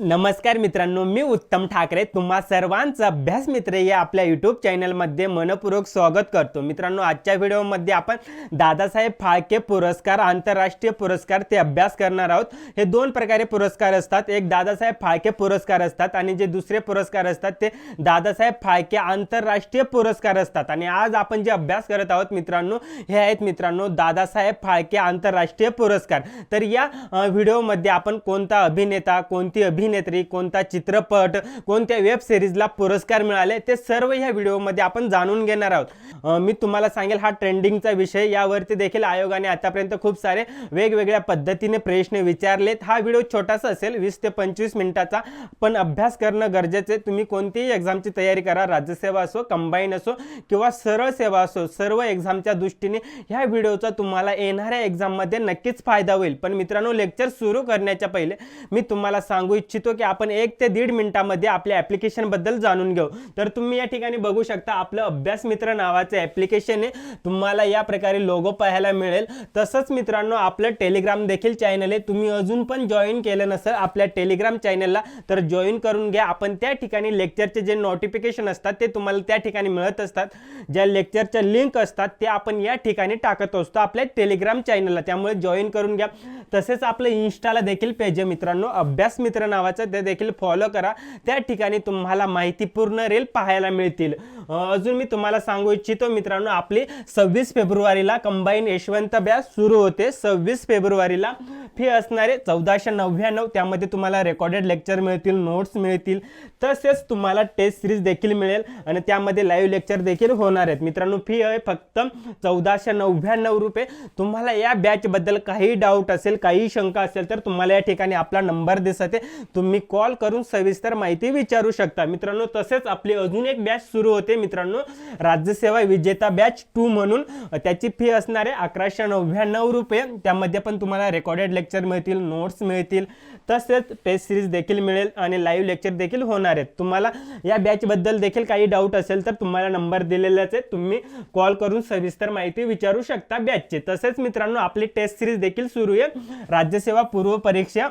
नमस्कार मित्रांनो, मी उत्तम ठाकरे तुम्हा सर्वांचं अभ्यास मित्र या आपल्या यूट्यूब चॅनलमध्ये मनपूर्वक स्वागत करतो। मित्रांनो, आजच्या व्हिडिओमध्ये आपण दादासाहेब फाळके पुरस्कार आंतरराष्ट्रीय पुरस्कार ते अभ्यास करणार आहोत। हे दोन प्रकारे पुरस्कार असतात, एक दादासाहेब फाळके पुरस्कार असतात आणि जे दुसरे पुरस्कार असतात ते दादासाहेब फाळके आंतरराष्ट्रीय पुरस्कार असतात। आणि आज आपण जे अभ्यास करत आहोत मित्रांनो, हे आहेत मित्रांनो दादासाहेब फाळके आंतरराष्ट्रीय पुरस्कार। तर या व्हिडिओमध्ये आपण कोणता अभिनेता, कोणती अभिनेत्री, कोणता चित्रपट, कोणत्या वेब सिरीजला पुरस्कार मिळाले ते सर्व ह्या व्हिडिओमध्ये आपण जाणून घेणार आहोत। मी तुम्हाला सांगेल हा ट्रेंडिंगचा विषय, यावरती देखील आयोगाने आतापर्यंत खूप सारे वेगवेगळ्या पद्धतीने प्रश्न विचारलेत। हा व्हिडिओ छोटासा असेल, 20 ते 25 मिनिटाचा, पण अभ्यास करणं गरजेचं आहे। तुम्ही कोणतीही एक्झामची तयारी करा, राज्यसेवा असो, कंबाईन असो किंवा सरळ सेवा असो, सर्व एक्झामच्या दृष्टीने ह्या व्हिडिओचा तुम्हाला येणाऱ्या एक्झाममध्ये नक्कीच फायदा होईल। पण मित्रांनो, लेक्चर सुरू करण्याच्या पहिले मी तुम्हाला सांगू इच्छितो की आपण 1 ते 1.5 मिनिटांमध्ये आपल्या ॲप्लिकेशन बद्दल जाणून घेऊ। तर तुम्ही या ठिकाणी बघू शकता, आपलं अभ्यास मित्र नावाचे ॲप्लिकेशन आहे। तुम्हाला या प्रकारे लोगो पाहायला मिळेल। तसंच मित्रांनो, आपलं टेलिग्राम देखील चॅनल आहे, तुम्ही अजून पण जॉईन केलं नसेल आपल्या टेलिग्राम चॅनलला तर जॉईन करून घ्या। आपण त्या ठिकाणी लेक्चरचे जे नोटिफिकेशन असतात ते तुम्हाला त्या ठिकाणी मिळत असतात। ज्या लेक्चरच्या लिंक असतात ते आपण या ठिकाणी टाकत असतो आपल्या टेलिग्राम चॅनलला, त्यामुळे जॉईन करून घ्या। तसेच आपलं इन्स्टाला देखील पेज आहे मित्रांनो, अभ्यास मित्र नावाचं, ते देखील फॉलो करा। त्या ठिकाणी तुम्हाला माहितीपूर्ण रील पाहायला मिळतील। अजून मी तुम्हाला सांगू इच्छितो मित्रांनो, आपली 26 फेब्रुवारीला कंबाईन यशवंत बॅच सुरू होते। 26 फेब्रुवारीला फी असणारे 1499, त्यामध्ये तुम्हाला रेकॉर्डेड लेक्चर मिळतील, नोट्स मिळतील, तसेच तुम्हाला टेस्ट सिरीज देखील मिळेल आणि त्यामध्ये लाईव्ह लेक्चर देखील होणार आहेत। मित्रांनो, फी आहे फक्त 1499 रुपये। तुम्हाला या बॅच बद्दल काही डाऊट असेल, काही शंका असेल तर तुम्हाला या ठिकाणी आपला नंबर दिसते, तुम्ही कॉल करून सविस्तर माहिती विचारू शकता मित्रांनो। तसेच आपली अजून एक बॅच सुरू होते मित्रांनो, राज्यसेवा विजेता बॅच 2 म्हणून, त्याची फी असणार आहे 1199 रुपये। त्यामध्ये पण तुम्हाला रेकॉर्डेड लेक्चर मिळतील, नोट्स मिळतील, तसेच टेस्ट सिरीज देखील मिळेल आणि लाईव्ह लेक्चर देखील होणार आहेत। तुम्हाला या बॅच बद्दल देखील काही डाऊट असेल तर तुम्हाला नंबर दिलेलाच आहे, तुम्ही कॉल करून सविस्तर माहिती विचारू शकता बॅचचे। तसेच मित्रांनो, आपली टेस्ट सिरीज देखील सुरू आहे, राज्यसेवा पूर्व परीक्षा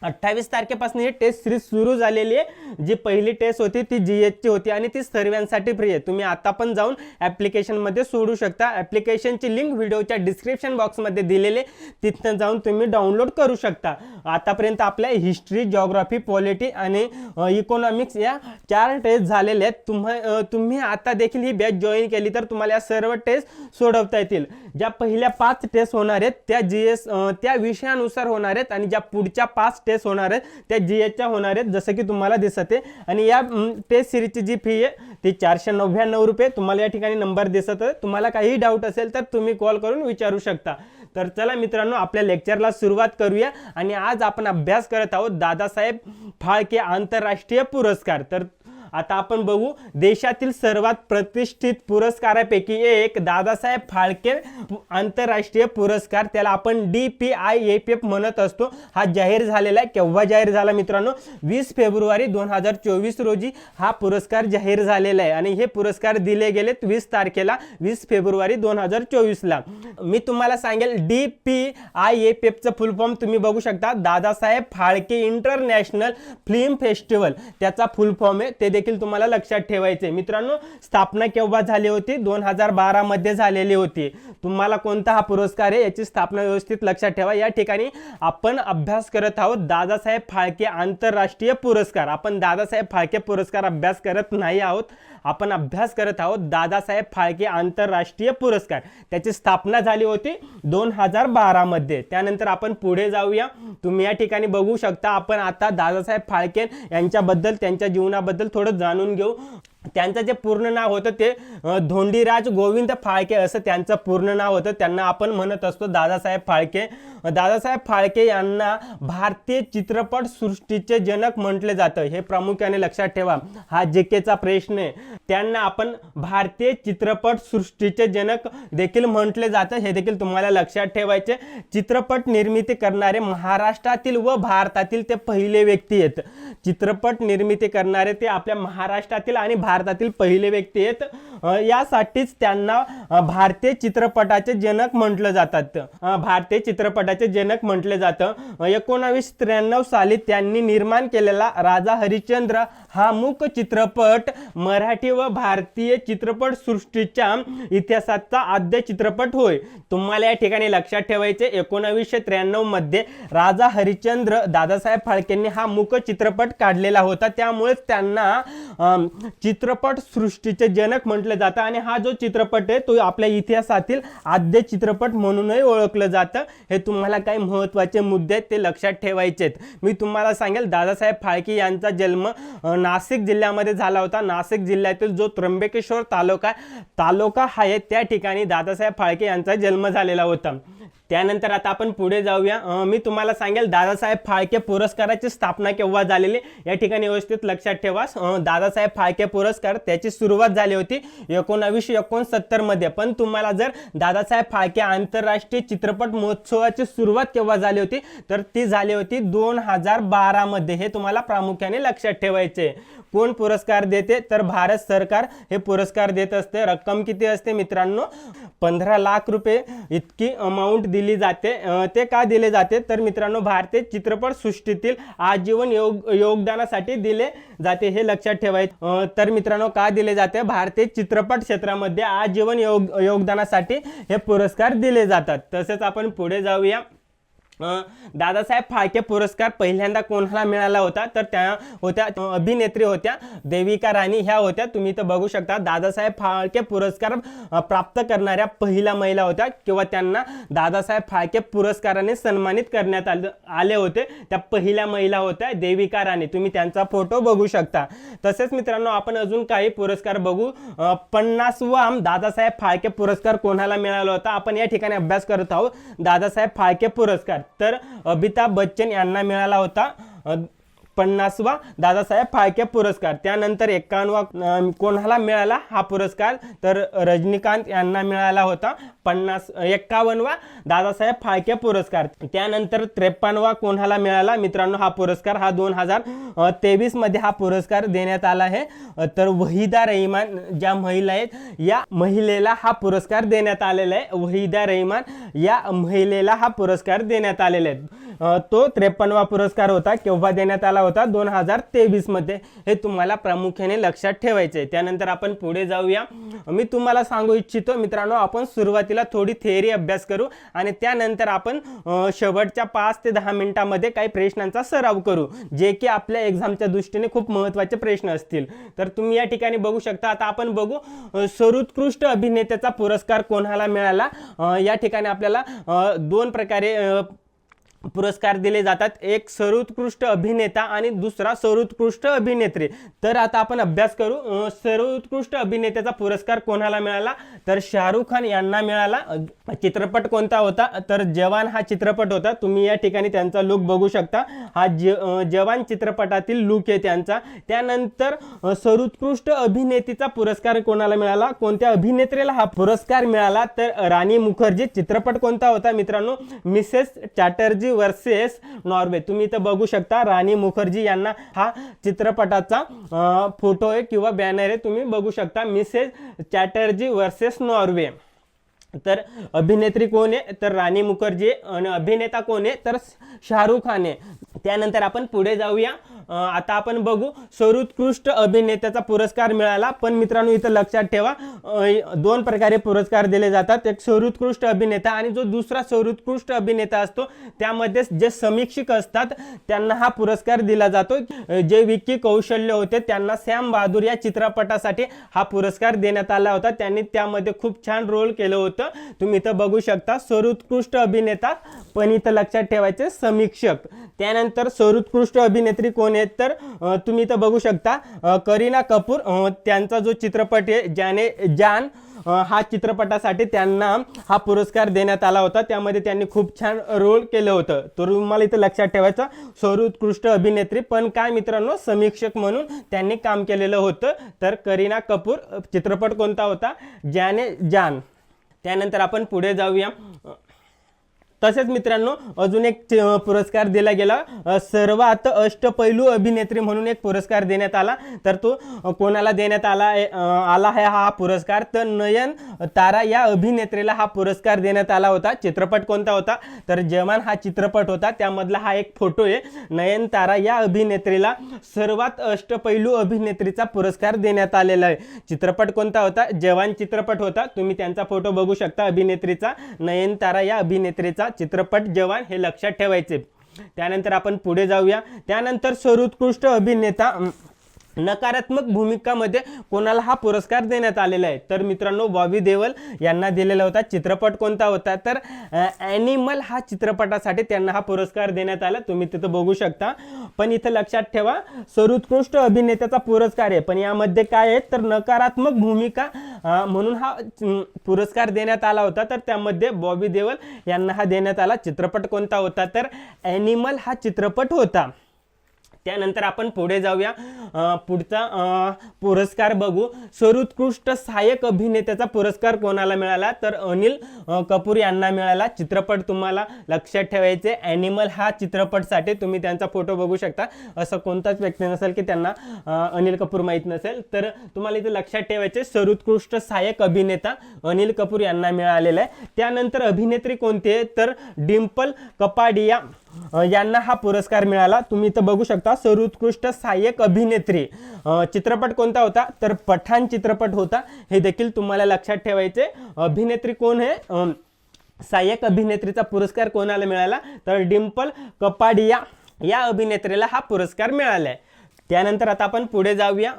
28 तारखेपासून ही टेस्ट सिरीज सुरू झालेली आहे। जी पहिली टेस्ट होती ती जीएसची होती आणि ती सर्वांसाठी फ्री आहे। तुम्ही आता पण जाऊन ॲप्लिकेशनमध्ये सोडू शकता। ॲप्लिकेशनची लिंक व्हिडिओच्या डिस्क्रिप्शन बॉक्समध्ये दिलेले, तिथनं जाऊन तुम्ही डाउनलोड करू शकता। आतापर्यंत आपल्या हिस्ट्री, जिओग्राफी, पॉलिटी आणि इकॉनॉमिक्स या 4 टेस्ट झालेल्या आहेत। तुम्ही आता देखील ही बॅच जॉईन केली तर तुम्हाला या सर्व टेस्ट सोडवता येतील। ज्या पहिल्या 5 टेस्ट होणार आहेत त्या जीएस त्या विषयानुसार होणार आहेत आणि ज्या पुढच्या 5 टेस्ट होणार आहेत त्या जीएसच्या होणार आहेत, जसं की तुम्हाला दिसते। आणि या टेस्ट सिरीजची जी फी आहे ती 499 रुपये। तुम्हाला या ठिकाणी नंबर दिसत आहे, तुम्हाला काही डाऊट असेल तर तुम्ही कॉल करून विचारू शकता। तर चला मित्रांनो, आपल्या लेक्चरला सुरुवात करूया। आणि आज आपण अभ्यास करत आहोत दादासाहेब फाळके आंतरराष्ट्रीय पुरस्कार। तर आता आपण बघू, देशातील सर्वात प्रतिष्ठित पुरस्कारापैकी एक दादासाहेब फाळके आंतरराष्ट्रीय पुरस्कार, त्याला आपण DPIFF म्हणत असतो, हा जाहीर झालेला आहे। केव्हा जाहीर झाला मित्रांनो? 20 फेब्रुवारी 2024 रोजी हा पुरस्कार जाहीर झालेला आहे आणि हे पुरस्कार दिले गेलेत 20 तारखेला, 20 फेब्रुवारी 2024ला। मी तुम्हाला सांगेल DPIFF चं फुल फॉर्म तुम्ही बघू शकता, Dadasaheb Phalke international film festival, त्याचा फुल फॉर्म आहे, ते देखील तुम्हाला लक्षात ठेवायचे मित्रांनो। स्थापना केव्हा झाली होती? 2012 मध्ये झालेली होती। तुम्हाला कोणता हा पुरस्कार आहे याची स्थापना व्यवस्थित लक्षात ठेवा। या ठिकाणी आपण अभ्यास करत आहोत दादासाहेब फाळके आंतरराष्ट्रीय पुरस्कार। आपण दादासाहेब फाळके पुरस्कार अभ्यास करत नाही आहोत, आपण अभ्यास करत आहोत दादासाहेब फाळके आंतरराष्ट्रीय पुरस्कार। त्याची स्थापना झाली होती 2012 मध्ये। त्यानंतर आपण पुढे जाऊया। तुम्ही या ठिकाणी बघू शकता, आपण आता दादासाहेब फाळके यांच्याबद्दल, त्यांच्या जीवनाबद्दल थोडं जाणून घेऊ। त्यांचं जे पूर्ण नाव होतं ते धोंडीराज गोविंद फाळके असं त्यांचं पूर्ण नाव होतं। त्यांना आपण म्हणत असतो दादासाहेब फाळके। दादासाहेब फाळके यांना भारतीय चित्रपट सृष्टीचे जनक म्हटले जातं, हे प्रामुख्याने लक्षात ठेवा। हा जीकेचा प्रश्न आहे। त्यांना आपण भारतीय चित्रपट सृष्टीचे जनक देखील म्हटले जातं, हे देखील तुम्हाला लक्षात ठेवायचे। चित्रपट निर्मिती करणारे महाराष्ट्रातील व भारतातील ते पहिले व्यक्ती आहेत। चित्रपट निर्मिती करणारे ते आपल्या महाराष्ट्रातील आणि भारतातील पहिले व्यक्ती आहेत, यासाठीच त्यांना भारतीय चित्रपटाचे जनक म्हटलं जातात. भारतीय चित्रपटाचे जनक म्हटले जातं. 1993 साली त्यांनी निर्माण केलेला राजा हरिश्चंद्र हा मूक चित्रपट मराठी व भारतीय चित्रपट सृष्टीच्या इतिहासाचा आद्य चित्रपट होय. तुम्हाला या ठिकाणी लक्षात ठेवायचे 1993 मध्ये राजा हरिश्चंद्र दादासाहेब फाळकेंनी हा मूक चित्रपट काढलेला होता, त्यामुळे त्यांना चित्रपट सृष्टीचे जनक म्हटले जातं आणि हा जो चित्रपट आहे तो आपल्या इतिहासातील आद्य चित्रपट म्हणूनही ओळखलं जातं. हे तुम्हाला काही महत्त्वाचे मुद्दे आहेत ते लक्षात ठेवायचे आहेत. मी तुम्हाला सांगेल दादासाहेब फाळके यांचा जन्म नाशिक जिल्ह्यामध्ये झाला होता. नाशिक जिल्ह्यातील जो त्र्यंबकेश्वर तालुका आहे त्या ठिकाणी दादासाहेब फाळके यांचा जन्म झालेला होता. त्यानंतर आता आपण पुढे जाऊया. मी तुम्हाला सांगेल दादासाहेब फाळके पुरस्काराची स्थापना केव्हा झालेली या ठिकाणी व्यवस्थित लक्षात ठेवा. दादासाहेब फाळके पुरस्कार त्याची सुरुवात झाली होती 1969 मध्ये, पण तुम्हाला जर दादासाहेब फाळके आंतरराष्ट्रीय चित्रपट महोत्सवाची सुरुवात केव्हा झाली होती तर ती झाली होती 2012 मध्ये. हे तुम्हाला प्रामुख्याने लक्षात ठेवायचे. कोण पुरस्कार देते तर भारत सरकार हे पुरस्कार देत असते. रक्कम किती असते मित्रांनो? 15 लाख रुपये इतकी अमाऊंट दिली जाते. ते का दिले जाते तर मित्रांनो भारतीय चित्रपट सृष्टीतील आजीवन योगदानासाठी दिले जाते, हे लक्षात ठेवायचे. तर मित्रांनो का दिले जाते? भारतीय चित्रपट क्षेत्रामध्ये आजीवन योगदानासाठी हे पुरस्कार दिले जातात. तसेच आपण पुढे जाऊया. दादासाहेब फाळके पुरस्कार पहिल्यांदा कोणाला मिळाला होता तर त्या होत्या अभिनेत्री होत्या देविका राणी. ह्या होत्या, तुम्ही इथं बघू शकता, दादासाहेब फाळके पुरस्कार प्राप्त करणाऱ्या पहिल्या महिला होत्या किंवा त्यांना दादासाहेब फाळके पुरस्काराने सन्मानित करण्यात आले होते. त्या पहिल्या महिला होत्या देविका राणी. तुम्ही त्यांचा फोटो बघू शकता. तसेच मित्रांनो आपण अजून काही पुरस्कार बघू. 50वा दादासाहेब फाळके पुरस्कार कोणाला मिळाला होता आपण या ठिकाणी अभ्यास करत आहोत. दादासाहेब फाळके पुरस्कार तर अमिताभ बच्चन यांना मिळाला होता 50वा दादासाहेब फाळके पुरस्कार. त्यानंतर 51वा कोणाला मिळाला हा पुरस्कार तर रजनीकांत यांना मिळाला होता 51वा दादासाहेब फाळके पुरस्कार. त्यानंतर 53वा कोणाला मिळाला मित्रांनो हा पुरस्कार? हा 2023 मध्ये हा पुरस्कार देण्यात आला आहे. तर वहिदा रहिमान ज्या महिला आहेत या महिलेला हा पुरस्कार देण्यात आलेला आहे. वहिदा रहिमान या महिलेला हा पुरस्कार देण्यात आलेला आहे. तो 53वा पुरस्कार होता. केव्हा देण्यात आला होता? 2023 मध्ये. हे तुम्हाला प्रामुख्याने लक्षात ठेवायचे. त्यानंतर आपण पुढे जाऊया. मी तुम्हाला सांगू इच्छितो मित्रांनो आपण सुरुवातीला थोडी थेअरी अभ्यास करू आणि त्यानंतर आपण शेवटच्या 5 ते 10 मिनिटांमध्ये काही प्रश्नांचा सराव करू जे की आपल्या एक्झामच्या दृष्टीने खूप महत्त्वाचे प्रश्न असतील. तर तुम्ही या ठिकाणी बघू शकता. आता आपण बघू सर्वोत्कृष्ट अभिनेत्याचा पुरस्कार कोणाला मिळाला. या ठिकाणी आपल्याला 2 प्रकारे पुरस्कार दिले जातात. एक सर्वोत्कृष्ट अभिनेता आणि दुसरा सर्वोत्कृष्ट अभिनेत्री. तर आता आपण अभ्यास करू. सर्वोत्कृष्ट अभिनेत्याचा पुरस्कार कोणाला मिळाला तर शाहरुख खान यांना मिळाला. चित्रपट कोणता होता तर जवान हा चित्रपट होता. तुम्ही या ठिकाणी त्यांचा लुक बघू शकता. हा जवान चित्रपटातील लुक आहे त्यांचा. त्यानंतर सर्वोत्कृष्ट अभिनेत्रीचा पुरस्कार कोणाला मिळाला? कोणत्या अभिनेत्रीला हा पुरस्कार मिळाला तर राणी मुखर्जी. चित्रपट कोणता होता मित्रांनो? Mrs Chatterjee versus Norway. तुम्ही इथं बघू शकता राणी मुखर्जी यांना हा चित्रपटाचा फोटो आहे किंवा बॅनर आहे. तुम्ही बघू शकता मिसेस चॅटर्जी वर्सेस नॉर्वे. तर अभिनेत्री कोण आहे तर राणी मुखर्जी आणि अभिनेता कोण आहे तर शाहरुख खान आहे. त्यानंतर आपण पुढे जाऊया. आता आपण बघू सर्वोत्कृष्ट अभिनेत्याचा पुरस्कार मिळाला. पण मित्रांनो इथं लक्षात ठेवा 2 प्रकारे पुरस्कार दिले जातात. एक सर्वोत्कृष्ट अभिनेता आणि जो दुसरा सर्वोत्कृष्ट अभिनेता असतो त्यामध्ये जे समीक्षक असतात त्यांना हा पुरस्कार दिला जातो. जे विकी कौशल्य होते त्यांना सॅम बहादूर या चित्रपटासाठी हा पुरस्कार देण्यात आला होता. त्यांनी त्यामध्ये खूप छान रोल केलं होतं. तुम्ही इथं बघू शकता सर्वोत्कृष्ट अभिनेता पण इथं लक्षात ठेवायचे समीक्षक. त्यानंतर सर्वोत्कृष्ट अभिनेत्री कोण आहेत तर तुम्ही इथं बघू शकता करीना कपूर. त्यांचा जो चित्रपट आहे जाने जान हा चित्रपटासाठी त्यांना हा पुरस्कार देण्यात आला होता. त्यामध्ये त्यांनी खूप छान रोल केलं होतं. तर तुम्हाला इथं लक्षात ठेवायचं सर्वोत्कृष्ट अभिनेत्री पण काय मित्रांनो समीक्षक म्हणून त्यांनी काम केलेलं होतं. तर करीना कपूर. चित्रपट कोणता होता? जाने जान. त्यानंतर आपण पुढे जाऊया. तसेच मित्रांनो अजून एक पुरस्कार दिला गेला, सर्वात अष्टपैलू अभिनेत्री म्हणून एक पुरस्कार देण्यात आला. तर तो कोणाला देण्यात आला आहे हा पुरस्कार? तर नयनतारा या अभिनेत्रीला हा पुरस्कार देण्यात आला होता. चित्रपट कोणता होता? तर जवान हा चित्रपट होता. त्यामधला हा एक फोटो आहे. नयनतारा या अभिनेत्रीला सर्वात अष्टपैलू अभिनेत्रीचा पुरस्कार देण्यात आलेला आहे. चित्रपट कोणता होता? जवान चित्रपट होता. तुम्ही त्यांचा फोटो बघू शकता अभिनेत्रीचा, नयनतारा या अभिनेत्रीचा. चित्रपट जवान हे लक्षात ठेवायचे. त्यानंतर आपण पुढे जाऊया. त्यानंतर सर्वोत्कृष्ट अभिनेता नकारात्मक भूमिकामध्ये कोणाला हा पुरस्कार देण्यात आलेला आहे? तर मित्रांनो बॉबी देओल यांना दिलेला होता. चित्रपट कोणता होता? तर ॲनिमल हा चित्रपटासाठी त्यांना हा पुरस्कार देण्यात आला. तुम्ही तिथं बघू शकता. पण इथं लक्षात ठेवा सर्वोत्कृष्ट अभिनेत्याचा पुरस्कार आहे, पण यामध्ये काय आहे तर नकारात्मक भूमिका म्हणून हा पुरस्कार देण्यात आला होता. तर त्यामध्ये बॉबी देओल यांना हा देण्यात आला. चित्रपट कोणता होता? तर ॲनिमल हा चित्रपट होता. त्यानंतर आपण पुढे जाऊया. पुढचा पुरस्कार बघू. सर्वोत्कृष्ट सहाय्यक अभिनेत्याचा पुरस्कार कोणाला मिळाला? तर अनिल कपूर यांना मिळाला. चित्रपट तुम्हाला लक्षात ठेवायचे ॲनिमल हा चित्रपटसाठी. तुम्ही त्यांचा फोटो बघू शकता. असं कोणताच व्यक्ती नसेल की त्यांना अनिल कपूर माहीत नसेल. तर तुम्हाला इथे लक्षात ठेवायचे सर्वोत्कृष्ट सहाय्यक अभिनेता अनिल कपूर यांना मिळालेला आहे. त्यानंतर अभिनेत्री कोणती आहे? तर डिंपल कपाडिया यांना हा पुरस्कार मिळाला. तुम्ही इथं बघू शकता सर्वोत्कृष्ट सहाय्यक अभिनेत्री. चित्रपट कोणता होता? तर पठाण चित्रपट होता. हे देखील तुम्हाला लक्षात ठेवायचे. अभिनेत्री कोण आहे? सहाय्यक अभिनेत्रीचा पुरस्कार कोणाला मिळाला? तर डिंपल कपाडिया या अभिनेत्रीला हा पुरस्कार मिळाला आहे. त्यानंतर आता आपण पुढे जाऊया.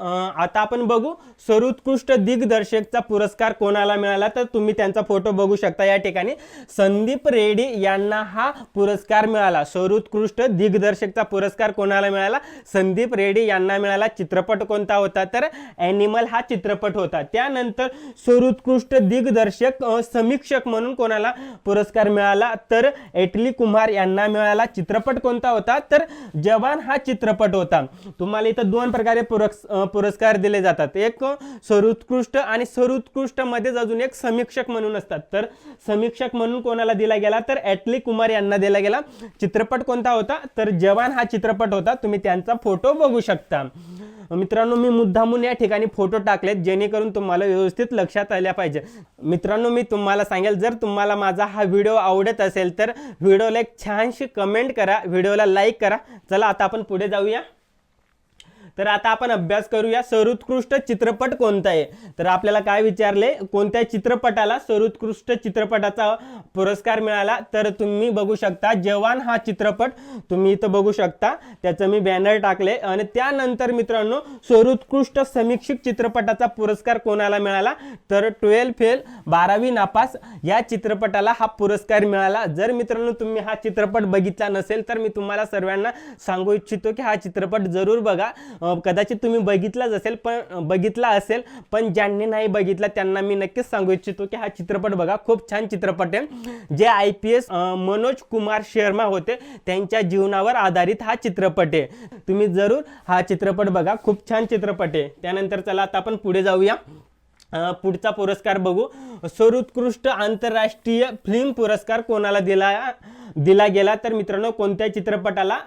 आता आपण बघू सर्वोत्कृष्ट दिग्दर्शकचा पुरस्कार कोणाला मिळाला? तर तुम्ही त्यांचा फोटो बघू शकता या ठिकाणी. संदीप रेड्डी यांना हा पुरस्कार मिळाला. सर्वोत्कृष्ट दिग्दर्शकचा पुरस्कार कोणाला मिळाला? संदीप रेड्डी यांना मिळाला. चित्रपट कोणता होता? तर ॲनिमल हा चित्रपट होता. त्यानंतर सर्वोत्कृष्ट दिग्दर्शक समीक्षक म्हणून कोणाला पुरस्कार मिळाला? तर एटली कुमार यांना मिळाला. चित्रपट कोणता होता? तर जवान हा चित्रपट होता. तुम्हाला इथं दोन प्रकारे पुरस्कार दिले जातात. एक सर्वोत्कृष्ट आणि सर्वोत्कृष्ट मध्येच अजून एक समीक्षक म्हणून असतात. तर समीक्षक म्हणून कोणाला दिला गेला? तर एटली कुमार यांना दिला गेला. चित्रपट कोणता होता? तर जवान हा चित्रपट होता. तुम्ही त्यांचा फोटो बघू शकता. मित्रांनो मी मुद्दामून या ठिकाणी फोटो टाकलेत जेणेकरून तुम्हाला व्यवस्थित लक्षात आल्या पाहिजे. मित्रांनो मी तुम्हाला सांगेल जर तुम्हाला माझा हा व्हिडिओ आवडत असेल तर व्हिडिओला एक छानशी कमेंट करा, व्हिडिओला लाईक करा. चला आता आपण पुढे जाऊया. तर आता आपण अभ्यास करूया सर्वोत्कृष्ट चित्रपट कोणता आहे. तर आपल्याला काय विचारले कोणत्या चित्रपटाला सर्वोत्कृष्ट चित्रपटाचा पुरस्कार मिळाला? तर तुम्ही बघू शकता जवान हा चित्रपट तुम्ही इथं बघू शकता. त्याचं मी बॅनर टाकले. आणि त्यानंतर मित्रांनो सर्वोत्कृष्ट समीक्षक चित्रपटाचा पुरस्कार कोणाला मिळाला? तर 12 फेल 12वी नापास या चित्रपटाला हा पुरस्कार मिळाला. जर मित्रांनो तुम्ही हा चित्रपट बघितला नसेल तर मी तुम्हाला सर्वांना सांगू इच्छितो की हा चित्रपट जरूर बघा. कदाचित तुम्ही बघितला असेल पण ज्यांनी नाही बघितला त्यांना मी नक्कीच सांगू इच्छितो की हा चित्रपट बघा. खूप छान चित्रपट आहे. जे IPS मनोज कुमार शर्मा होते त्यांच्या जीवनावर आधारित हा चित्रपट आहे. तुम्ही जरूर हा चित्रपट बघा. खूप छान चित्रपट आहे. त्यानंतर चला आता आपण पुढे जाऊया. पुढचा पुरस्कार बघू. सर्वोत्कृष्ट आंतरराष्ट्रीय फिल्म पुरस्कार कोणाला दिला गेला? तर मित्रांनो कोणत्या चित्रपटाला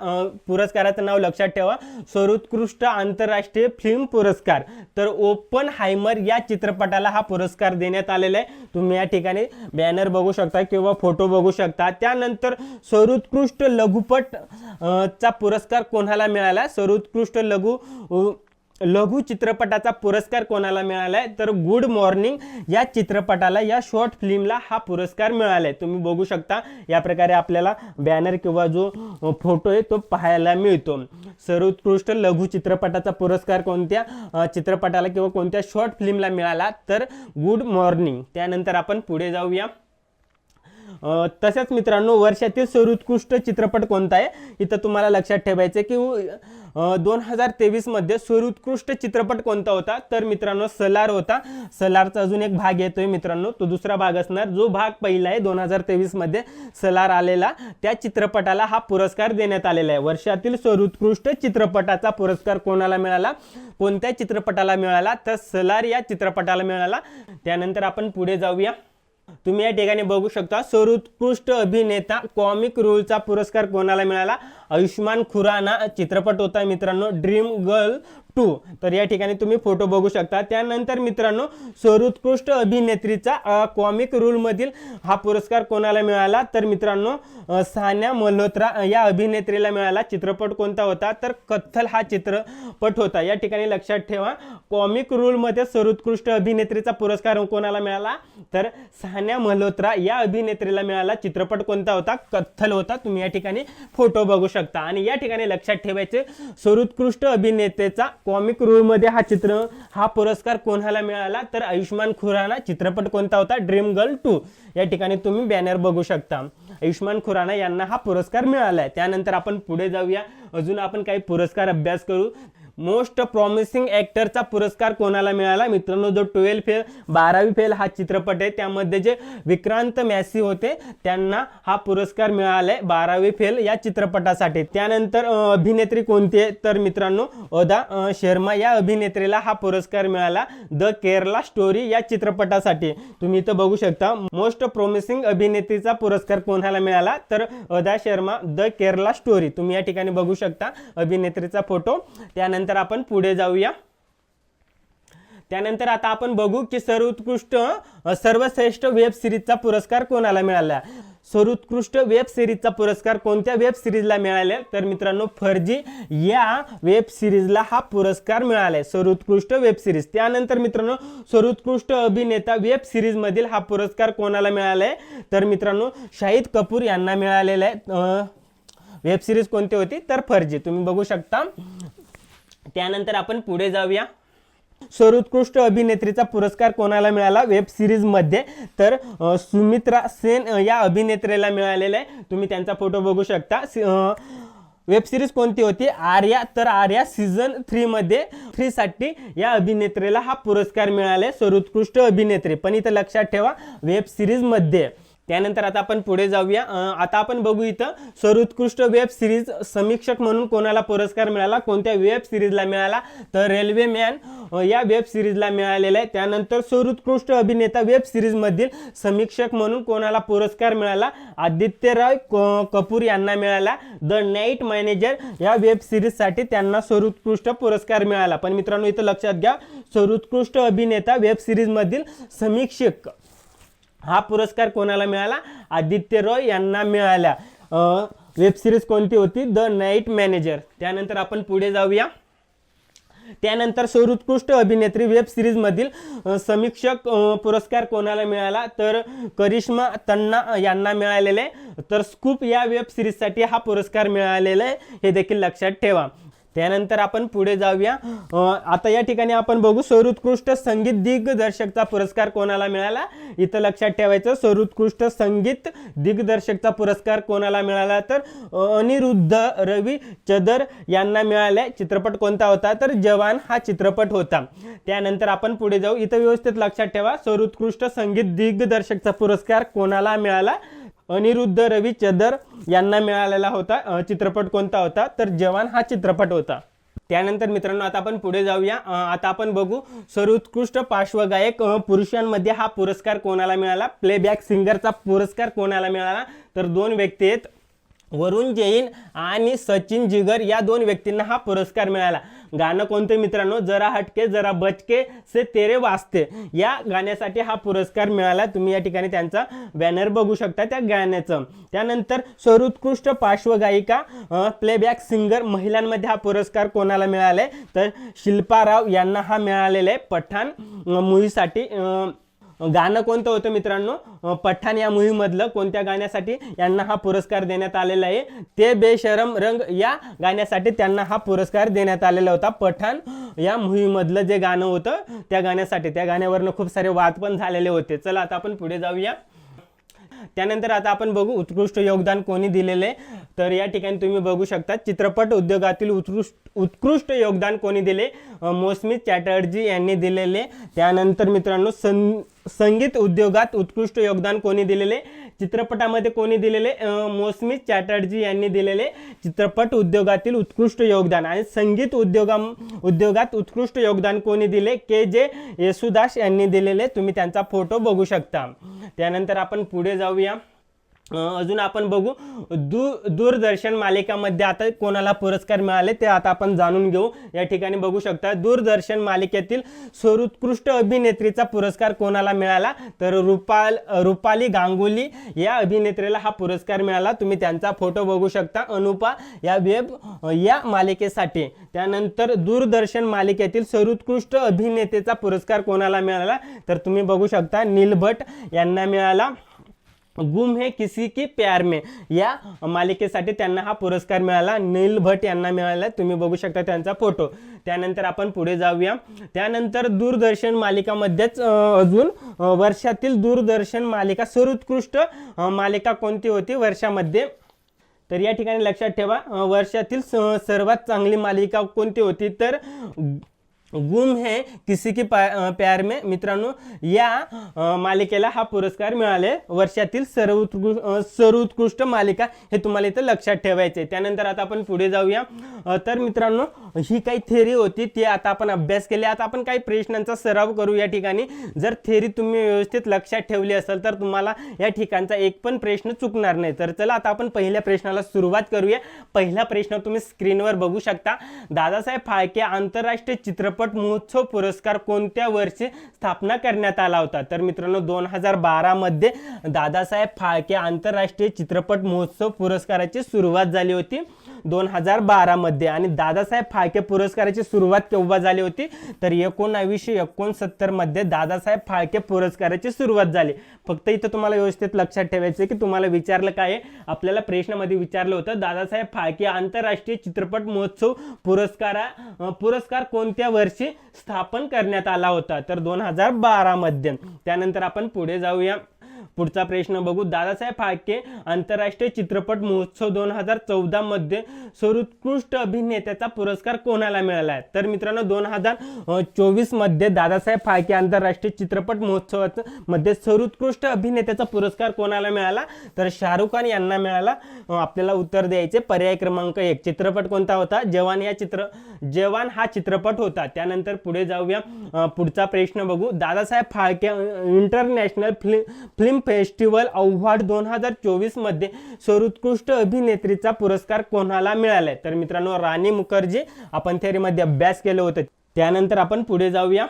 पुरस्काराचं नाव लक्षात ठेवा. सर्वोत्कृष्ट आंतरराष्ट्रीय फिल्म पुरस्कार. तर ओपनहायमर या चित्रपटाला हा पुरस्कार देण्यात आलेला आहे. तुम्ही या ठिकाणी बॅनर बघू शकता किंवा फोटो बघू शकता. त्यानंतर सर्वोत्कृष्ट लघुपट चा पुरस्कार कोणाला मिळाला? सर्वोत्कृष्ट लघु चित्रपटाचा पुरस्कार कोणाला मिळालाय? तर गुड मॉर्निंग या चित्रपटाला या शॉर्ट फिल्मला हा पुरस्कार मिळालाय. तुम्ही बघू शकता या प्रकारे आपल्याला बॅनर किंवा जो फोटो आहे तो पाहायला मिळतो. सर्वोत्कृष्ट लघु चित्रपटाचा पुरस्कार कोणत्या चित्रपटाला किंवा कोणत्या शॉर्ट फिल्मला मिळाला? तर गुड मॉर्निंग. त्यानंतर आपण पुढे जाऊया. तसेच मित्रांनो वर्षातील सर्वोत्कृष्ट चित्रपट कोणता आहे? इथं तुम्हाला लक्षात ठेवायचे की 2023 मध्ये सर्वोत्कृष्ट चित्रपट कोणता होता? तर मित्रांनो सलार होता. सलारचा अजून एक भाग येतोय मित्रांनो, तो दुसरा भाग असणार. जो भाग पहिला आहे 2023 मध्ये सलार आलेला त्या चित्रपटाला हा पुरस्कार देण्यात आलेला आहे. वर्षातील सर्वोत्कृष्ट चित्रपटाचा पुरस्कार कोणाला मिळाला? कोणत्या चित्रपटाला मिळाला? तर सलार या चित्रपटाला मिळाला. त्यानंतर आपण पुढे जाऊया. तुम्ही या ठिकाणी बघू शकता सर्वोत्कृष्ट अभिनेता कॉमिक रोलचा पुरस्कार कोणाला मिळाला? आयुष्मान खुराना चित्रपट होता मित्रांनो ड्रीम गर्ल 2. तर या ठिकाणी तुम्ही फोटो बघू शकता. त्यानंतर मित्रांनो सर्वोत्कृष्ट अभिनेत्रीचा कॉमिक रोल मधील हा पुरस्कार कोणाला मिळाला? तर मित्रांनो सान्या मल्होत्रा या अभिनेत्रीला मिळाला. चित्रपट कोणता होता? तर कत्थल हा चित्रपट होता. या ठिकाणी लक्षात ठेवा कॉमिक रोल मध्ये सर्वोत्कृष्ट अभिनेत्रीचा पुरस्कार कोणाला मिळाला? तर सान्या मल्होत्रा या अभिनेत्रीला मिळाला. चित्रपट कोणता होता? कत्थल होता. तुम्ही या ठिकाणी फोटो बघू शकता. आणि या ठिकाणी लक्षात ठेवायचे सर्वोत्कृष्ट अभिनेत्याचा कॉमिक रोल मध्ये हा पुरस्कार कोणाला मिळाला? तर आयुष्मान खुराना. चित्रपट कोणता होता? Dream girl 2. या ठिकाणी तुम्ही बॅनर बघू शकता. आयुष्मान खुराना यांना हा पुरस्कार मिळाला आहे. त्यानंतर आपण पुढे जाऊया. अजून आपण काही पुरस्कार अभ्यास करू. मोस्ट प्रॉमिसिंग ॲक्टरचा पुरस्कार कोणाला मिळाला? मित्रांनो जो 12 फेल 12वी फेल हा चित्रपट आहे त्यामध्ये जे विक्रांत मॅसी होते त्यांना हा पुरस्कार मिळाला आहे 12वी फेल या चित्रपटासाठी. त्यानंतर अभिनेत्री कोणती आहे? तर मित्रांनो अदा शर्मा या अभिनेत्रीला हा पुरस्कार मिळाला द केरला स्टोरी या चित्रपटासाठी. तुम्ही इथं बघू शकता मोस्ट प्रॉमिसिंग अभिनेत्रीचा पुरस्कार कोणाला मिळाला? तर अदा शर्मा द केरला स्टोरी. तुम्ही या ठिकाणी बघू शकता अभिनेत्रीचा फोटो. त्यानंतर आपण पुढे जाऊया. त्यानंतर आता आपण बघू की सर्वश्रेष्ठ वेब सिरीजचा पुरस्कार कोणाला मिळाला? सर्वोत्कृष्ट वेब सिरीजचा पुरस्कार कोणत्या वेब सिरीजला मिळाला? तर मित्रांनो फर्जी या वेब सिरीजला हा पुरस्कार मिळाला. सर्वोत्कृष्ट वेब सिरीज. त्यानंतर मित्रांनो सर्वोत्कृष्ट अभिनेता वेब सिरीज मधील हा पुरस्कार कोणाला मिळाला आहे? तर मित्रांनो शाहिद कपूर यांना मिळालेला आहे. वेब सिरीज कोणती होती? तर फर्जी. तुम्ही बघू शकता. त्यानंतर आपण पुढे जाऊया. सर्वोत्कृष्ट अभिनेत्रीचा पुरस्कार कोणाला मिळाला वेब सिरीज मध्ये? तर सुमित्रा सेन या अभिनेत्रीला मिळालेला आहे. तुम्ही त्यांचा फोटो बघू शकता. वेब सिरीज कोणती होती? आर्या. तर आर्या सीझन 3 मध्ये 3 साठी या अभिनेत्रीला हा पुरस्कार मिळाला सर्वोत्कृष्ट अभिनेत्री. पण इथं लक्षात ठेवा वेब सिरीज मध्ये. त्यानंतर आता आपण पुढे जाऊया. आता आपण बघू इथं सर्वोत्कृष्ट वेब सिरीज समीक्षक म्हणून कोणाला पुरस्कार मिळाला? कोणत्या वेब सिरीजला मिळाला? तर रेल्वेमॅन या वेब सिरीजला मिळालेला आहे. त्यानंतर सर्वोत्कृष्ट अभिनेता वेब सिरीज मधील समीक्षक म्हणून कोणाला पुरस्कार मिळाला? आदित्य रॉय कपूर यांना मिळाला. द नाईट मॅनेजर या वेब सिरीज साठी त्यांना सर्वोत्कृष्ट पुरस्कार मिळाला. पण मित्रांनो इथं लक्षात घ्या सर्वोत्कृष्ट अभिनेता वेब सिरीज मधील समीक्षक हा पुरस्कार कोणाला मिळाला? आदित्य रॉय यांना मिळाला. वेब सिरीज कोणती होती? The night manager. त्यानंतर आपण पुढे जाऊया. त्यानंतर सर्वोत्कृष्ट अभिनेत्री वेब सिरीज मधील समीक्षक पुरस्कार कोणाला मिळाला? तर करिश्मा तन्ना यांना मिळालेले. तर स्कूप या वेब सिरीज साठी हा पुरस्कार मिळालेला आहे हे देखील लक्षात ठेवा. त्यानंतर आपण पुढे जाऊया. आता या ठिकाणी आपण बघू सर्वोत्कृष्ट संगीत दिग्दर्शकचा पुरस्कार कोणाला मिळाला? इथं लक्षात ठेवायचं सर्वोत्कृष्ट संगीत दिग्दर्शकचा पुरस्कार कोणाला मिळाला? तर अनिरुद्ध रविचंद्र यांना मिळाला. चित्रपट कोणता होता? तर जवान हा चित्रपट होता. त्यानंतर आपण पुढे जाऊ. इथं व्यवस्थित लक्षात ठेवा सर्वोत्कृष्ट संगीत दिग्दर्शकचा पुरस्कार कोणाला मिळाला? अनिरुद्ध रविचंद्र यांना मिळालेला होता. चित्रपट कोणता होता? तर जवान हा चित्रपट होता. त्यानंतर मित्रांनो आता आपण पुढे जाऊया. आता आपण बघू सर्वोत्कृष्ट पार्श्वगायक पुरुषांमध्ये हा पुरस्कार कोणाला मिळाला? प्लेबॅक सिंगरचा पुरस्कार कोणाला मिळाला? तर 2 व्यक्ती आहेत वरुण जैन आणि सचिन जिगर या 2 व्यक्तींना हा पुरस्कार मिळाला. गाणं कोणतं मित्रांनो? जरा हटके जरा बचके से तेरे वास्ते या गाण्यासाठी हा पुरस्कार मिळाला. तुम्ही या ठिकाणी त्यांचा बॅनर बघू शकता त्या गाण्याचं. त्यानंतर सर्वोत्कृष्ट पार्श्वगायिका प्लेबॅक सिंगर महिलांमध्ये हा पुरस्कार कोणाला मिळालाय? तर शिल्पा राव यांना हा मिळालेला आहे. पठाण मूवीसाठी गाणं कोणतं होतं मित्रांनो? पठाण या मूवीमधलं कोणत्या गाण्यासाठी यांना हा पुरस्कार देण्यात आलेला आहे? ते बेशरम रंग या गाण्यासाठी त्यांना हा पुरस्कार देण्यात आलेला होता. पठाण या मूवीमधलं जे गाणं होतं त्या गाण्यासाठी. त्या गाण्यावरनं खूप सारे वाद पण झालेले होते. चला आता आपण पुढे जाऊया. त्यानंतर आता आपण बघू उत्कृष्ट योगदान कोणी दिलेले. तर या ठिकाणी तुम्ही बघू शकता चित्रपट उद्योगातील उत्कृष्ट योगदान कोणी दिले? मौसमी चॅटर्जी यांनी दिलेले. त्यानंतर मित्रांनो संगीत उद्योगात उत्कृष्ट योगदान कोणी दिलेले? चित्रपटामध्ये कोणी दिलेले, मौसमी चॅटर्जी यांनी दिलेले चित्रपट उद्योगातील उत्कृष्ट योगदान. आणि संगीत उद्योगात उत्कृष्ट योगदान कोणी दिले, के.जे. येसुदास यांनी दिलेले. तुम्ही त्यांचा फोटो बघू शकता. त्यानंतर आपण पुढे जाऊया. अजून आपण बघू दूरदर्शन मालिकामध्ये आता कोणाला पुरस्कार मिळाले ते आता आपण जाणून घेऊ. या ठिकाणी बघू शकता दूरदर्शन मालिकेतील सर्वोत्कृष्ट अभिनेत्रीचा पुरस्कार कोणाला मिळाला, तर रुपाली गांगुली या अभिनेत्रीला हा पुरस्कार मिळाला. तुम्ही त्यांचा फोटो बघू शकता अनुपा या मालिकेसाठी. त्यानंतर दूरदर्शन मालिकेतील सर्वोत्कृष्ट अभिनेत्याचा पुरस्कार कोणाला मिळाला, तर तुम्ही बघू शकता नील भट्ट यांना मिळाला. गुम है किसी की प्यार में या मालिकेसाठी त्यांना हा पुरस्कार मिळाला. नील भट्ट यांना मिळाला. तुम्ही बघू शकता त्यांचा फोटो. त्यानंतर आपण पुढे जाऊया. त्यानंतर दूरदर्शन मालिकामध्येच अजून वर्षातील दूरदर्शन मालिका सर्वोत्कृष्ट मालिका कोणती होती वर्षामध्ये, तर या ठिकाणी लक्षात ठेवा वर्षातील सर्वात चांगली मालिका कोणती होती, तर गुम है किसी की प्यार में. मित्रांनो या मालिकेला हा पुरस्कार मिळाले. वर्षातील सर्वोत्कृष्ट मालिका हे तुम्हाला इथं लक्षात ठेवायचे. त्यानंतर आता आपण पुढे जाऊया. तर मित्रांनो ही काही थेरी होती ती आता आपण अभ्यास केली. आता आपण काही प्रश्नांचा सराव करू. या ठिकाणी जर थेरी तुम्ही व्यवस्थित लक्षात ठेवली असेल तर तुम्हाला या ठिकाणचा एक पण प्रश्न चुकणार नाही. तर चला आता आपण पहिल्या प्रश्नाला सुरुवात करूया. पहिला प्रश्न तुम्ही स्क्रीनवर बघू शकता. दादासाहेब फाळके आंतरराष्ट्रीय चित्रपट महोत्सव पुरस्कार कोणत्या वर्षी स्थापना करण्यात आला होता, तर मित्रांनो 2012 मध्ये दादासाहेब फाळके आंतरराष्ट्रीय चित्रपट महोत्सव पुरस्काराची सुरुवात झाली होती 2012 मध्ये. आणि दादासाहेब फाळके पुरस्काराची सुरुवात केव्हा झाली होती, तर 1969 मध्ये दादासाहेब फाळके पुरस्काराची सुरुवात झाली. फक्त इथं तुम्हाला व्यवस्थित लक्षात ठेवायचं की तुम्हाला विचारलं काय आहे, आपल्याला प्रश्नामध्ये विचारलं होतं दादासाहेब फाळके आंतरराष्ट्रीय चित्रपट महोत्सव पुरस्कार कोणत्या वर्षी स्थापन करण्यात आला होता, तर 2012 मध्ये. त्यानंतर आपण पुढे जाऊया. पुढचा प्रश्न बघू. दादासाहेब फाळके आंतरराष्ट्रीय चित्रपट महोत्सव 2014 मध्ये सर्वोत्कृष्ट अभिनेत्याचा पुरस्कार कोणाला मिळाला आहे, तर मित्रांनो 2024 मध्ये दादासाहेब फाळके आंतरराष्ट्रीय चित्रपट महोत्सवामध्ये सर्वोत्कृष्ट अभिनेत्याचा पुरस्कार कोणाला मिळाला, तर शाहरुख खान यांना मिळाला. आपल्याला उत्तर द्यायचे पर्याय क्रमांक 1. चित्रपट कोणता होता, जवान हा चित्रपट होता. त्यानंतर पुढे जाऊया. पुढचा प्रश्न बघू. Dadasaheb Phalke international film festival award 2024 मध्ये सर्वोत्कृष्ट अभिनेत्रीचा पुरस्कार कोणाला मिळालाय, तर मित्रांनो राणी मुखर्जी. आपण थेरीमध्ये अभ्यास केलं होतं. त्यानंतर आपण पुढे जाऊया.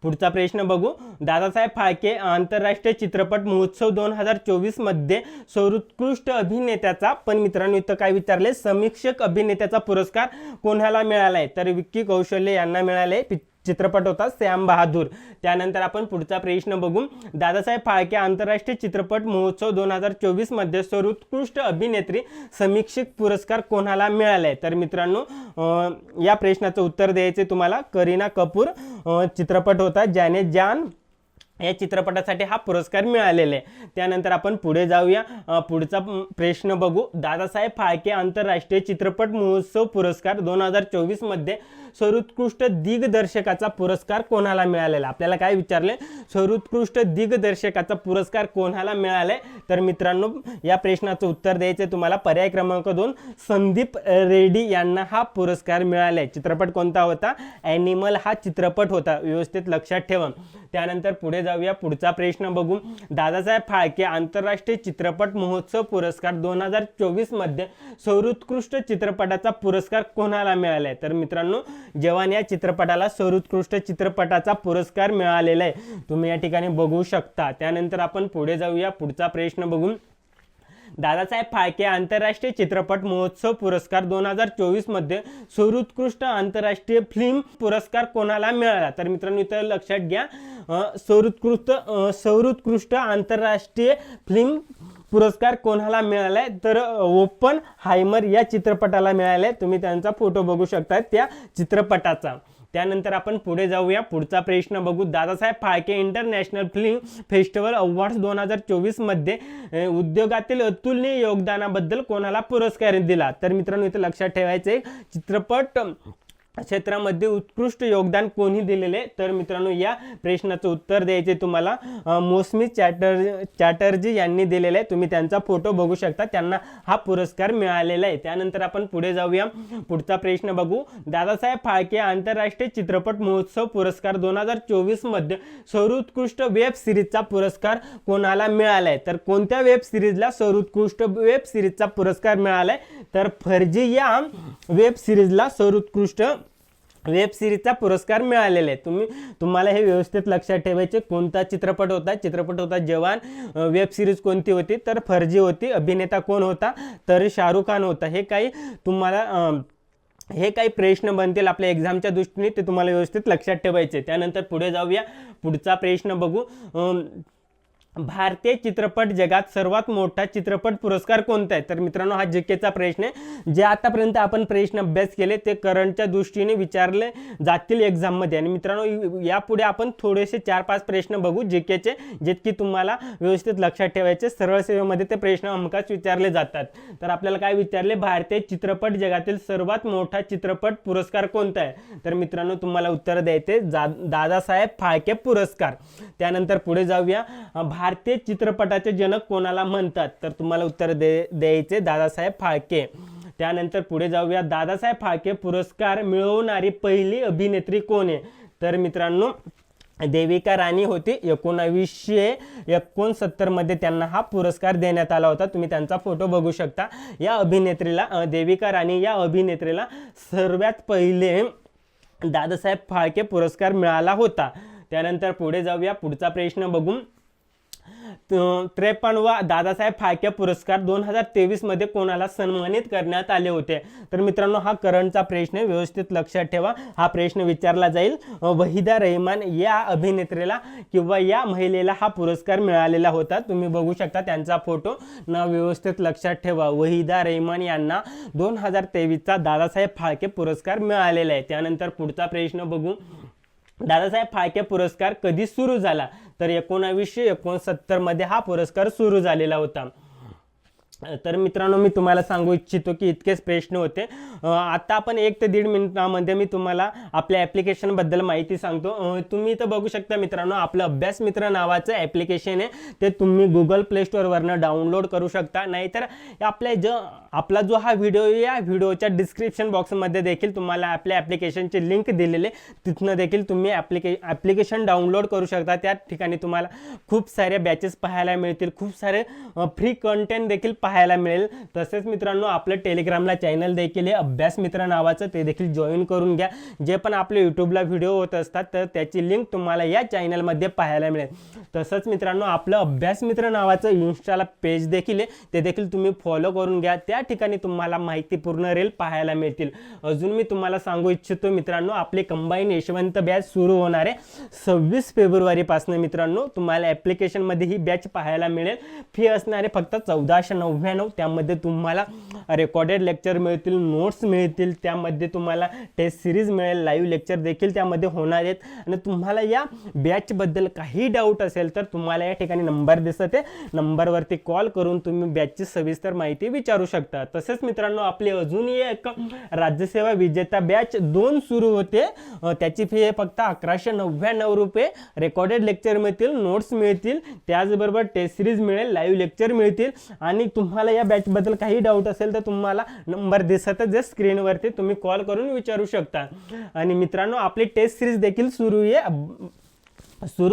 पुढचा प्रश्न बघू. दादासाहेब फाळके आंतरराष्ट्रीय चित्रपट महोत्सव 2024 मध्ये सर्वोत्कृष्ट अभिनेत्याचा, पण मित्रांनो इथं काय विचारले, समीक्षक अभिनेत्याचा पुरस्कार कोणाला मिळालाय, तर विक्की कौशल्य यांना मिळाले. चित्रपट होता श्याम बहादूर. त्यानंतर आपण पुढचा प्रश्न बघू. दादासाहेब फाळके आंतरराष्ट्रीय चित्रपट महोत्सव 2024 मध्ये सर्वोत्कृष्ट अभिनेत्री समीक्षक पुरस्कार कोणाला मिळालाय, तर मित्रांनो या प्रश्नाचं उत्तर द्यायचे तुम्हाला करीना कपूर. चित्रपट होता जाने जान या चित्रपटासाठी हा पुरस्कार मिळालेला आहे. त्यानंतर आपण पुढे जाऊया. पुढचा प्रश्न बघू. दादासाहेब फाळके आंतरराष्ट्रीय चित्रपट महोत्सव पुरस्कार 2024 मध्ये सर्वोत्कृष्ट दिग्दर्शकाचा पुरस्कार कोणाला मिळालेला, आपल्याला काय विचारले, सर्वोत्कृष्ट दिग्दर्शकाचा पुरस्कार कोणाला मिळालाय, तर मित्रांनो या प्रश्नाचं उत्तर द्यायचे तुम्हाला पर्याय क्रमांक 2. संदीप रेड्डी यांना हा पुरस्कार मिळालाय. चित्रपट कोणता होता, ॲनिमल हा चित्रपट होता. व्यवस्थित लक्षात ठेवा. त्यानंतर पुढे जाऊया. पुढचा प्रश्न बघू. दादासाहेब फाळके आंतरराष्ट्रीय चित्रपट महोत्सव पुरस्कार 2024 मध्ये सर्वोत्कृष्ट चित्रपटाचा पुरस्कार कोणाला मिळालाय, तर मित्रांनो जवान या चित्रपटाला सर्वोत्कृष्ट चित्रपटाचा पुरस्कार मिळालेला आहे. तुम्ही या ठिकाणी बघू शकता. त्यानंतर आपण पुढे जाऊया. पुढचा प्रश्न बघू. दादासाहेब फाळके आंतरराष्ट्रीय चित्रपट महोत्सव पुरस्कार 2024 मध्ये सर्वोत्कृष्ट आंतरराष्ट्रीय फिल्म पुरस्कार कोणाला मिळाला, तर मित्रांनो इथं लक्षात घ्या सर्वोत्कृष्ट आंतरराष्ट्रीय फिल्म पुरस्कार कोणाला मिळालाय, तर ओपन हायमर या चित्रपटाला मिळालाय. तुम्ही त्यांचा फोटो बघू शकता त्या चित्रपटाचा. त्यानंतर आपण पुढे जाऊया. पुढचा प्रश्न बघू. Dadasaheb Phalke international film festival awards 2024 मध्ये उद्योगातील अतुलनीय योगदानाबद्दल कोणाला पुरस्कार दिला, तर मित्रांनो इथे लक्षात ठेवायचे चित्रपट क्षेत्रामध्ये उत्कृष्ट योगदान कोणी दिलेले? तर मित्रांनो या प्रश्नाचं उत्तर द्यायचे तुम्हाला मौसमी चॅटर्जी यांनी दिलेले आहे। तुम्ही त्यांचा फोटो बघू शकता, त्यांना हा पुरस्कार मिळालेला आहे। त्यानंतर आपण पुढे जाऊया, पुढचा प्रश्न बघू। दादासाहेब फाळके आंतरराष्ट्रीय चित्रपट महोत्सव पुरस्कार 2024 मध्ये सर्वोत्कृष्ट वेब सिरीजचा पुरस्कार कोणाला मिळालाय? तर कोणत्या वेब सिरीजला सर्वोत्कृष्ट वेब सिरीजचा पुरस्कार मिळालाय? तर फर्जी या वेब सिरीजला सर्वोत्कृष्ट वेब सिरीजचा पुरस्कार मिळालेला आहे। तुम्हाला हे व्यवस्थित लक्षात ठेवायचे। कोणता चित्रपट होता? चित्रपट होता जवान। वेब सिरीज कोणती होती? तर फर्जी होती। अभिनेता कोण होता? तर शाहरुख खान होता। हे काही प्रश्न बनतील आपल्या एक्झामच्या दृष्टीने, ते तुम्हाला व्यवस्थित लक्षात ठेवायचे। त्यानंतर पुढे जाऊया, पुढचा प्रश्न बघू। भारतीय चित्रपट जगात सर्वात मोठा चित्रपट पुरस्कार कोणता आहे? तर मित्रांनो हा जीकेचा प्रश्न आहे। जे आतापर्यंत आपण प्रश्न अभ्यास केले ते करंटच्या दृष्टीने विचारले जातील एक्झाममध्ये। आणि मित्रांनो यापुढे आपण थोडेसे 4-5 प्रश्न बघू जीकेचे, जे की तुम्हाला व्यवस्थित लक्षात ठेवायचे। सरळ सेवेमध्ये ते प्रश्न हमखास विचारले जातात। तर आपल्याला काय विचारले? भारतीय चित्रपट जगातील सर्वात मोठा चित्रपट पुरस्कार कोणता आहे? तर मित्रांनो तुम्हाला उत्तर द्यायचे दादासाहेब फाळके पुरस्कार। त्यानंतर पुढे जाऊया, भारतीय चित्रपटाचे जनक कोणाला म्हणतात? तर तुम्हाला उत्तर द्यायचे दादासाहेब फाळके। त्यानंतर पुढे जाऊया, दादासाहेब फाळके पुरस्कार मिळवणारी पहिली अभिनेत्री कोण आहे? तर मित्रांनो देविका राणी होती। 1969 मध्ये त्यांना हा पुरस्कार देण्यात आला होता। तुम्ही त्यांचा फोटो बघू शकता। या अभिनेत्रीला देविका राणी या अभिनेत्रीला सर्वात पहिले दादासाहेब फाळके पुरस्कार मिळाला होता। त्यानंतर पुढे जाऊया, पुढचा प्रश्न बघू। 53वा दादासाहेब फाळके पुरस्कार 2023 मध्ये कोणाला सन्मानित करण्यात आले होते? तर मित्रांनो हा करंटचा प्रश्न, व्यवस्थित लक्षात ठेवा। हा प्रश्न विचारला जाईल। वहिदा रहमान या अभिनेत्रीला किंवा या महिलेला हा पुरस्कार मिळालेला होता। तुम्ही बघू शकता त्यांचा फोटो, नाव व्यवस्थित लक्षात ठेवा। वहिदा रहमान यांना 2023चा दादासाहेब फाळके पुरस्कार मिळालेला आहे। त्यानंतर पुढचा प्रश्न बघू। दादासाहेब फाळके पुरस्कार कधी सुरू झाला? तर 1969 मध्ये हा पुरस्कार सुरू झालेला होता। तर मित्रांनो मी तुम्हाला सांगू इच्छितो की इतकेच प्रश्न होते। आता आपण 1 ते 1.5 मिनिटांमध्ये मी तुम्हाला आपल्या ॲप्लिकेशन बद्दल माहिती सांगतो। तुम्ही इथं बघू शकता मित्रांनो, आपलं अभ्यास मित्र नावाचं ॲप्लिकेशन आहे, ते तुम्ही गुगल प्ले स्टोअरवरनं डाउनलोड करू शकता। नाहीतर आपला जो हा व्हिडिओ, या व्हिडिओच्या डिस्क्रिप्शन बॉक्समध्ये देखील तुम्हाला आपल्या ॲप्लिकेशनची लिंक दिलेली, तिथनं देखील तुम्ही ॲप्लिकेशन डाउनलोड करू शकता। त्या ठिकाणी तुम्हाला खूप सारे बॅचेस पाहायला मिळतील, खूप सारे फ्री कंटेंट देखील पाहायला मिळेल। तसेच मित्रांनो आपलं टेलिग्रामला चॅनल देखील आहे अभ्यास मित्र नावाचं, ते देखील जॉईन करून घ्या। जे पण आपले यूट्यूबला व्हिडिओ होत असतात तर त्याची लिंक तुम्हाला या चॅनलमध्ये पाहायला मिळेल। तसंच मित्रांनो आपलं अभ्यास मित्र नावाचं इन्स्टाला पेज देखील आहे, ते देखील तुम्ही फॉलो करून घ्या। त्या ठिकाणी तुम्हाला माहितीपूर्ण रील पाहायला मिळतील। अजून मी तुम्हाला सांगू इच्छितो मित्रांनो, आपले कंबाईन यशवंत बॅच सुरू होणार आहे 26 फेब्रुवारीपासून। मित्रांनो तुम्हाला ॲप्लिकेशनमध्ये ही बॅच पाहायला मिळेल। फी असणारे फक्त 1499। त्यामध्ये तुम्हाला रेकॉर्डेड लेक्चर मिळतील, नोट्स मिळतील, त्यामध्ये तुम्हाला टेस्ट सिरीज मिळेल, लाईव्ह लेक्चर देखील त्यामध्ये होणार आहेत। आणि तुम्हाला या बॅचबद्दल काही डाऊट असेल तर तुम्हाला या ठिकाणी नंबर दिसत आहे, नंबरवरती कॉल करून तुम्ही बॅचची सविस्तर माहिती विचारू शकता। तसेच मित्रांनो आपली अजूनही एक राज्यसेवा विजेता बॅच 2 सुरू होते। त्याची फी आहे फक्त 1199 रुपये। रेकॉर्डेड लेक्चर मिळतील, नोट्स मिळतील, त्याचबरोबर टेस्ट सिरीज मिळेल, लाईव्ह लेक्चर मिळतील। आणि तुम्हाला या बॅचबद्दल काही डाऊट असेल तर तुम्हाला नंबर दिसतच आहे स्क्रीनवरती, तुम्ही कॉल करून विचारू शकता। आणि मित्रांनो आपली टेस्ट सिरीज देखील सुरू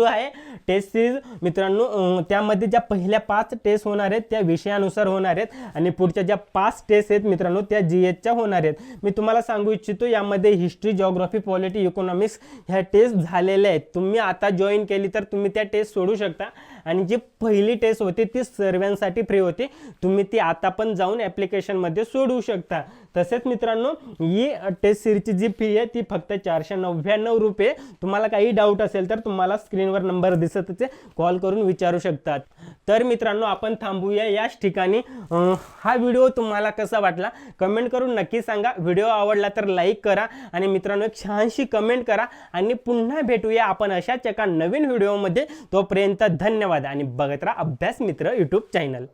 आहे टेस्ट सिरीज मित्रांनो। त्यामध्ये ज्या पहिल्या 5 टेस्ट होणार आहेत त्या विषयानुसार होणार आहेत, आणि पुढच्या ज्या 5 टेस्ट आहेत मित्रांनो त्या जीएसच्या होणार आहेत। मी तुम्हाला सांगू इच्छितो यामध्ये हिस्ट्री, जिओग्राफी, पॉलिटी, इकॉनॉमिक्स ह्या टेस्ट झालेल्या आहेत। तुम्ही आता जॉईन केली तर तुम्ही त्या टेस्ट सोडू शकता। आणि जी पहिली टेस्ट होती ती सर्वांसाठी फ्री होती, तुम्ही ती आता पण जाऊन ॲप्लिकेशनमध्ये सोडवू शकता। तसेच मित्रांनो ही टेस्ट सिरीजची जी फी आहे ती फक्त 499 रुपये। तुम्हाला काही डाऊट असेल तर तुम्हाला स्क्रीनवर नंबर दिसतच आहे, कॉल करून विचारू शकतात। तर मित्रांनो आपण थांबूया याच ठिकाणी। हा व्हिडिओ तुम्हाला कसा वाटला कमेंट करून नक्की सांगा। व्हिडिओ आवडला तर लाईक करा आणि मित्रांनो एक छानशी कमेंट करा। आणि पुन्हा भेटूया आपण अशाच एका नवीन व्हिडिओमध्ये। तोपर्यंत धन्यवाद आणि बघत राहा अभ्यास मित्र यूट्यूब चॅनल।